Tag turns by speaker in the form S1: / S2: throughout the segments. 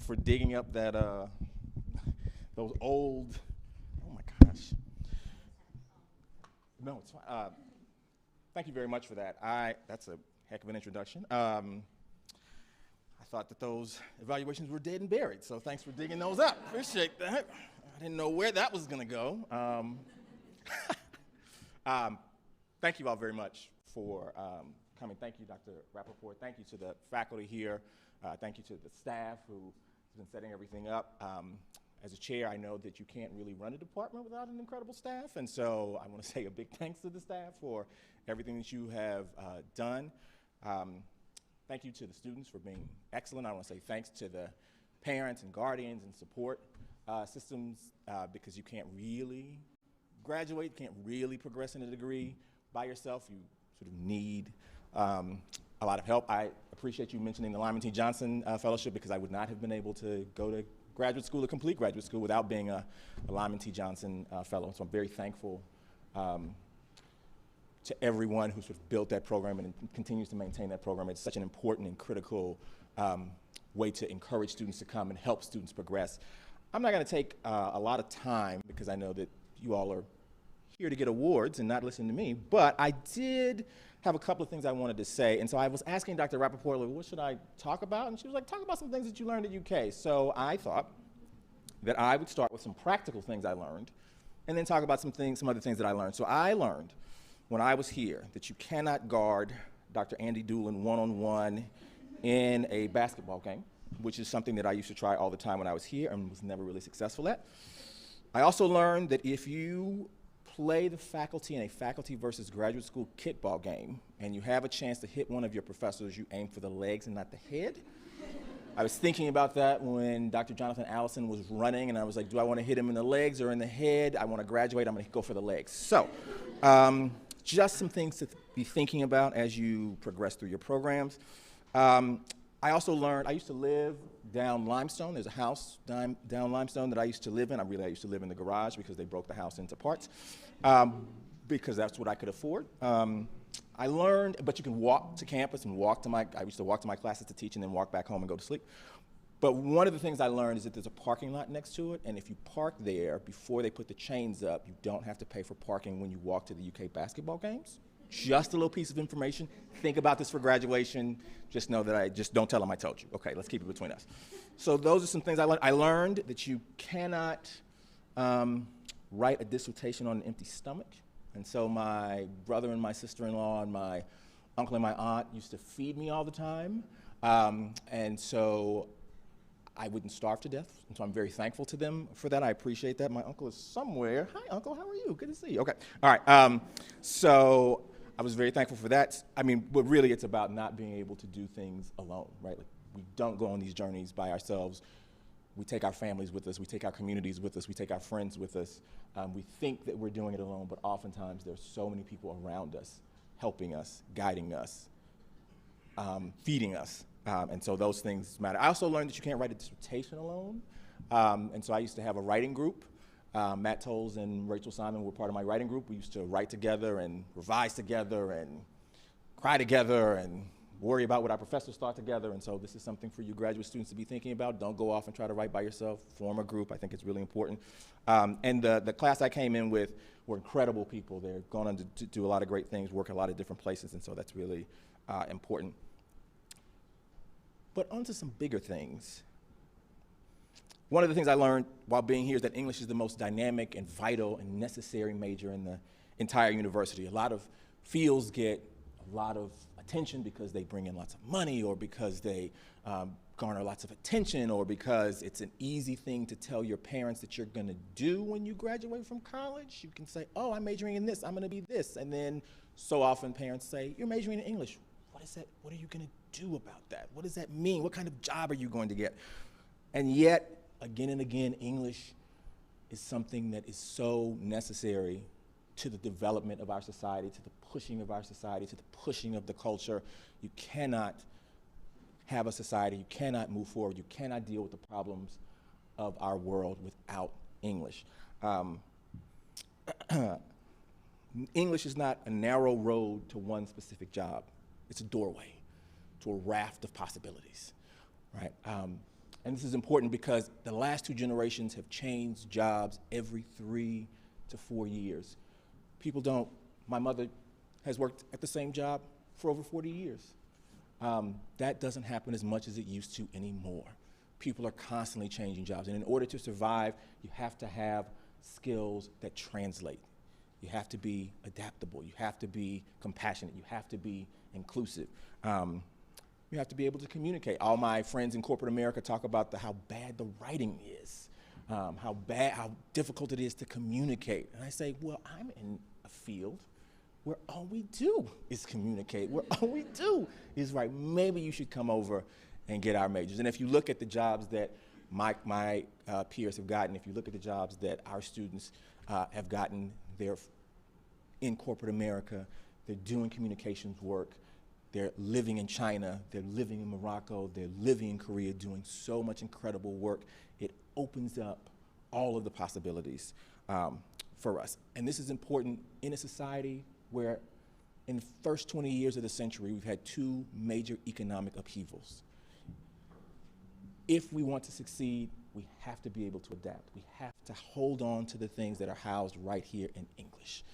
S1: for digging up that those old. Oh my gosh. No, it's fine. Thank you very much for that. That's a heck of an introduction. I thought that those evaluations were dead and buried, so thanks for digging those up. Appreciate that. I didn't know where that was going to go. Thank you all very much for coming. Thank you, Dr. Rappoport. Thank you to the faculty here. Thank you to the staff who's been setting everything up. As a chair, I know that you can't really run a department without an incredible staff, and so I want to say a big thanks to the staff for everything that you have done. Thank you to the students for being excellent. I want to say thanks to the parents and guardians and support systems because you can't really graduate, can't really progress in a degree by yourself. You sort of need a lot of help. I appreciate you mentioning the Lyman T. Johnson Fellowship because I would not have been able to go to graduate school or complete graduate school without being a Lyman T. Johnson Fellow. So I'm very thankful to everyone who sort of built that program and continues to maintain that program. It's such an important and critical way to encourage students to come and help students progress. I'm not going to take a lot of time because I know that you all are here to get awards and not listen to me, but I did have a couple of things I wanted to say, and so I was asking Dr. Rappoport, like, what should I talk about? And she was like, talk about some things that you learned at UK. So I thought that I would start with some practical things I learned, and then talk about some other things that I learned. So I learned when I was here that you cannot guard Dr. Andy Doolin one-on-one in a basketball game, which is something that I used to try all the time when I was here and was never really successful at. I also learned that if you play the faculty in a faculty versus graduate school kickball game and you have a chance to hit one of your professors, you aim for the legs and not the head. I was thinking about that when Dr. Jonathan Allison was running, and I was like, do I want to hit him in the legs or in the head? I want to graduate, I'm going to go for the legs. So just some things to be thinking about as you progress through your programs. I also learned, I used to live down Limestone. There's a house down Limestone that I used to live in. I used to live in the garage because they broke the house into parts because that's what I could afford. I learned, but you can walk to campus and I used to walk to my classes to teach and then walk back home and go to sleep. But one of the things I learned is that there's a parking lot next to it, and if you park there before they put the chains up, you don't have to pay for parking when you walk to the UK basketball games. Just a little piece of information. Think about this for graduation. Just know that just don't tell them I told you. Okay, let's keep it between us. So those are some things I learned. I learned that you cannot write a dissertation on an empty stomach. And so my brother and my sister-in-law and my uncle and my aunt used to feed me all the time. And so I wouldn't starve to death. And so I'm very thankful to them for that. I appreciate that. My uncle is somewhere. Hi, Uncle, how are you? Good to see you. Okay, all right. So I was very thankful for that. I mean, but really it's about not being able to do things alone, right? Like, we don't go on these journeys by ourselves. We take our families with us, we take our communities with us, we take our friends with us. We think that we're doing it alone, but oftentimes there's so many people around us, helping us, guiding us, feeding us. And so those things matter. I also learned that you can't write a dissertation alone. And so I used to have a writing group. Matt Tolles and Rachel Simon were part of my writing group. We used to write together and revise together and cry together and worry about what our professors thought together. And so this is something for you graduate students to be thinking about. Don't go off and try to write by yourself. Form a group. I think it's really important. And the class I came in with were incredible people. They're going on to do a lot of great things, work at a lot of different places, and so that's really important. But onto some bigger things. One of the things I learned while being here is that English is the most dynamic and vital and necessary major in the entire university. A lot of fields get a lot of attention because they bring in lots of money, or because they garner lots of attention, or because it's an easy thing to tell your parents that you're going to do when you graduate from college. You can say, oh, I'm majoring in this, I'm going to be this. And then so often parents say, you're majoring in English. What is that? What are you going to do about that? What does that mean? What kind of job are you going to get? And yet, again and again, English is something that is so necessary to the development of our society, to the pushing of our society, to the pushing of the culture. You cannot have a society, you cannot move forward, you cannot deal with the problems of our world without English. English is not a narrow road to one specific job. It's a doorway to a raft of possibilities, right? And this is important because the last 2 generations have changed jobs every 3 to 4 years. People don't, my mother has worked at the same job for over 40 years. That doesn't happen as much as it used to anymore. People are constantly changing jobs, and in order to survive, you have to have skills that translate. You have to be adaptable, you have to be compassionate, you have to be inclusive. You have to be able to communicate. All my friends in corporate America talk about how bad the writing is, how difficult it is to communicate. And I say, well, I'm in a field where all we do is communicate, where all we do is write. Maybe you should come over and get our majors. And if you look at the jobs that my peers have gotten, if you look at the jobs that our students have gotten, they're in corporate America, they're doing communications work, they're living in China, they're living in Morocco, they're living in Korea, doing so much incredible work. It opens up all of the possibilities for us. And this is important in a society where in the first 20 years of the century, we've had 2 major economic upheavals. If we want to succeed, we have to be able to adapt. We have to hold on to the things that are housed right here in English.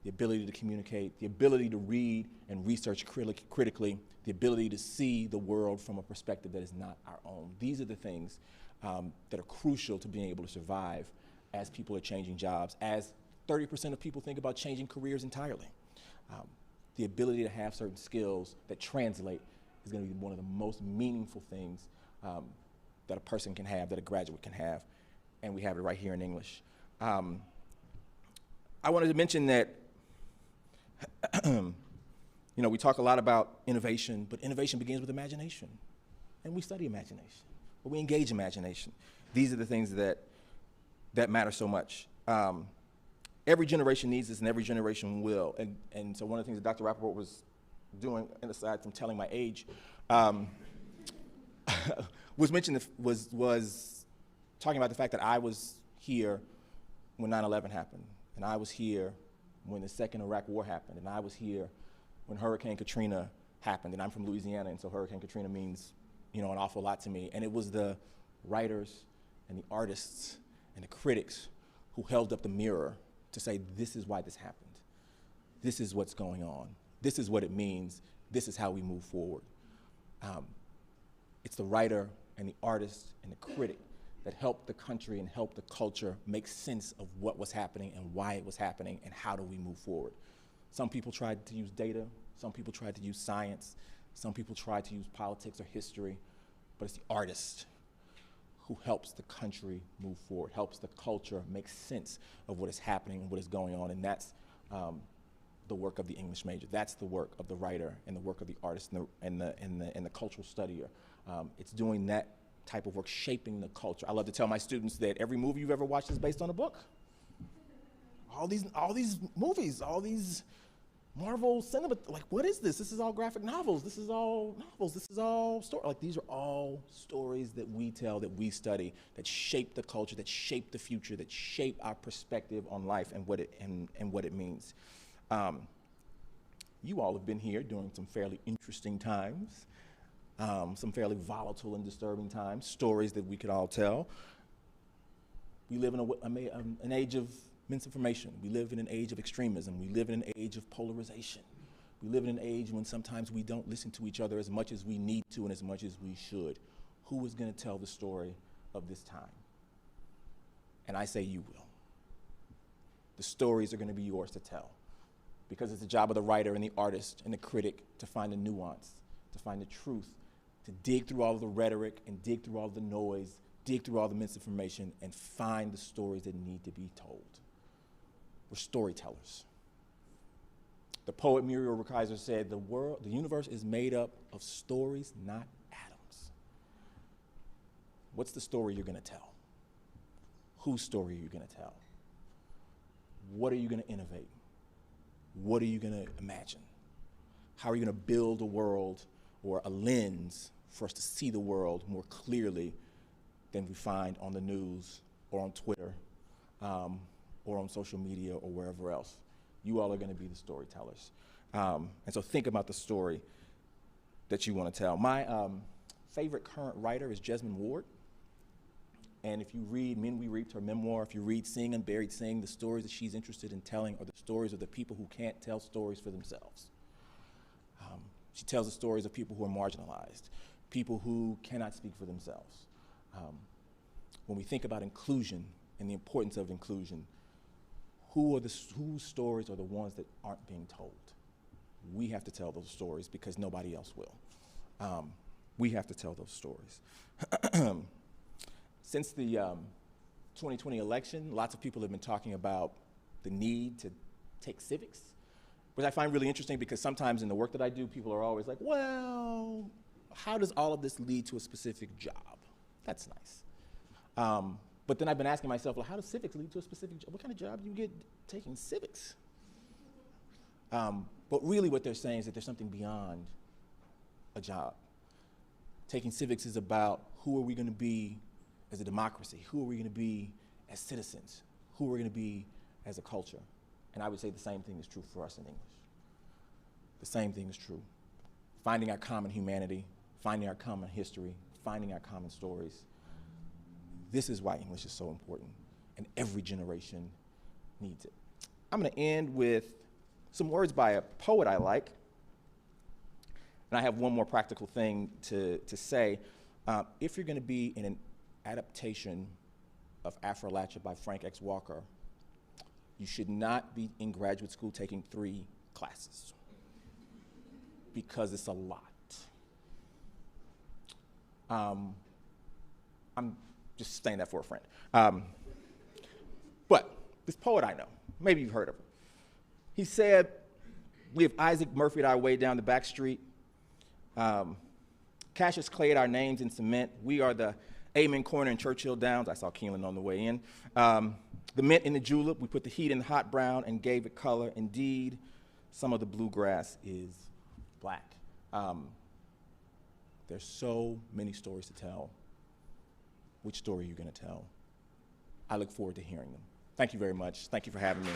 S1: The ability to communicate, the ability to read and research critically, the ability to see the world from a perspective that is not our own. These are the things that are crucial to being able to survive as people are changing jobs, as 30% of people think about changing careers entirely. The ability to have certain skills that translate is going to be one of the most meaningful things that a person can have, that a graduate can have, and we have it right here in English. I wanted to mention that we talk a lot about innovation, but innovation begins with imagination. And we study imagination, but we engage imagination. These are the things that matter so much. Every generation needs this, and every generation will. And so one of the things that Dr. Rappoport was doing, and aside from telling my age, was talking about the fact that I was here when 9/11 happened, and I was here when the second Iraq War happened, and I was here when Hurricane Katrina happened, and I'm from Louisiana, and so Hurricane Katrina means, an awful lot to me. And it was the writers and the artists and the critics who held up the mirror to say, this is why this happened. This is what's going on. This is what it means. This is how we move forward. It's the writer and the artist and the critic that helped the country and helped the culture make sense of what was happening and why it was happening and how do we move forward. Some people tried to use data, some people tried to use science, some people tried to use politics or history, but it's the artist who helps the country move forward, helps the culture make sense of what is happening and what is going on, and that's the work of the English major. That's the work of the writer and the work of the artist and the cultural studier. It's doing that type of work, shaping the culture. I love to tell my students that every movie you've ever watched is based on a book. All these movies, all these Marvel cinema, like, what is this? This is all graphic novels. This is all novels. This is all story. Like, these are all stories that we tell, that we study, that shape the culture, that shape the future, that shape our perspective on life and what it means. You all have been here during some fairly interesting times, some fairly volatile and disturbing times, stories that we could all tell. We live in an age of misinformation. We live in an age of extremism. We live in an age of polarization. We live in an age when sometimes we don't listen to each other as much as we need to and as much as we should. Who is going to tell the story of this time? And I say you will. The stories are going to be yours to tell, because it's the job of the writer and the artist and the critic to find the nuance, to find the truth, to dig through all of the rhetoric and dig through all of the noise, dig through all the misinformation, and find the stories that need to be told. We're storytellers. The poet Muriel Rukeyser said, the universe is made up of stories, not atoms. What's the story you're going to tell? Whose story are you going to tell? What are you going to innovate? What are you going to imagine? How are you going to build a world or a lens for us to see the world more clearly than we find on the news or on Twitter or on social media or wherever else? You all are going to be the storytellers. And so think about the story that you want to tell. My favorite current writer is Jesmond Ward. And if you read Men We Reaped, her memoir, if you read Seeing Unburied Seeing, the stories that she's interested in telling are the stories of the people who can't tell stories for themselves. She tells the stories of people who are marginalized, people who cannot speak for themselves. When we think about inclusion and the importance of inclusion, whose stories are the ones that aren't being told? We have to tell those stories because nobody else will. We have to tell those stories. Since the 2020 election, lots of people have been talking about the need to take civics, which I find really interesting because sometimes in the work that I do, people are always like, well, how does all of this lead to a specific job? That's nice. But then I've been asking myself, well, how does civics lead to a specific job? What kind of job do you get taking civics? But really what they're saying is that there's something beyond a job. Taking civics is about who are we going to be as a democracy? Who are we going to be as citizens? Who are we going to be as a culture? And I would say the same thing is true for us in English. The same thing is true. Finding our common humanity, finding our common history, finding our common stories. This is why English is so important, and every generation needs it. I'm going to end with some words by a poet I like. And I have one more practical thing to say. If you're going to be in an adaptation of Appalachia by Frank X. Walker, you should not be in graduate school taking 3 classes because it's a lot. I'm just saying that for a friend. But this poet I know, maybe you've heard of him. He said, we have Isaac Murphy our way down the back street. Cassius Clayed our names in cement. We are the Amen Corner and Churchill Downs. I saw Keelan on the way in. The mint in the julep. We put the heat in the hot brown and gave it color. Indeed, some of the bluegrass is black. There's so many stories to tell. Which story are you going to tell? I look forward to hearing them. Thank you very much. Thank you for having me.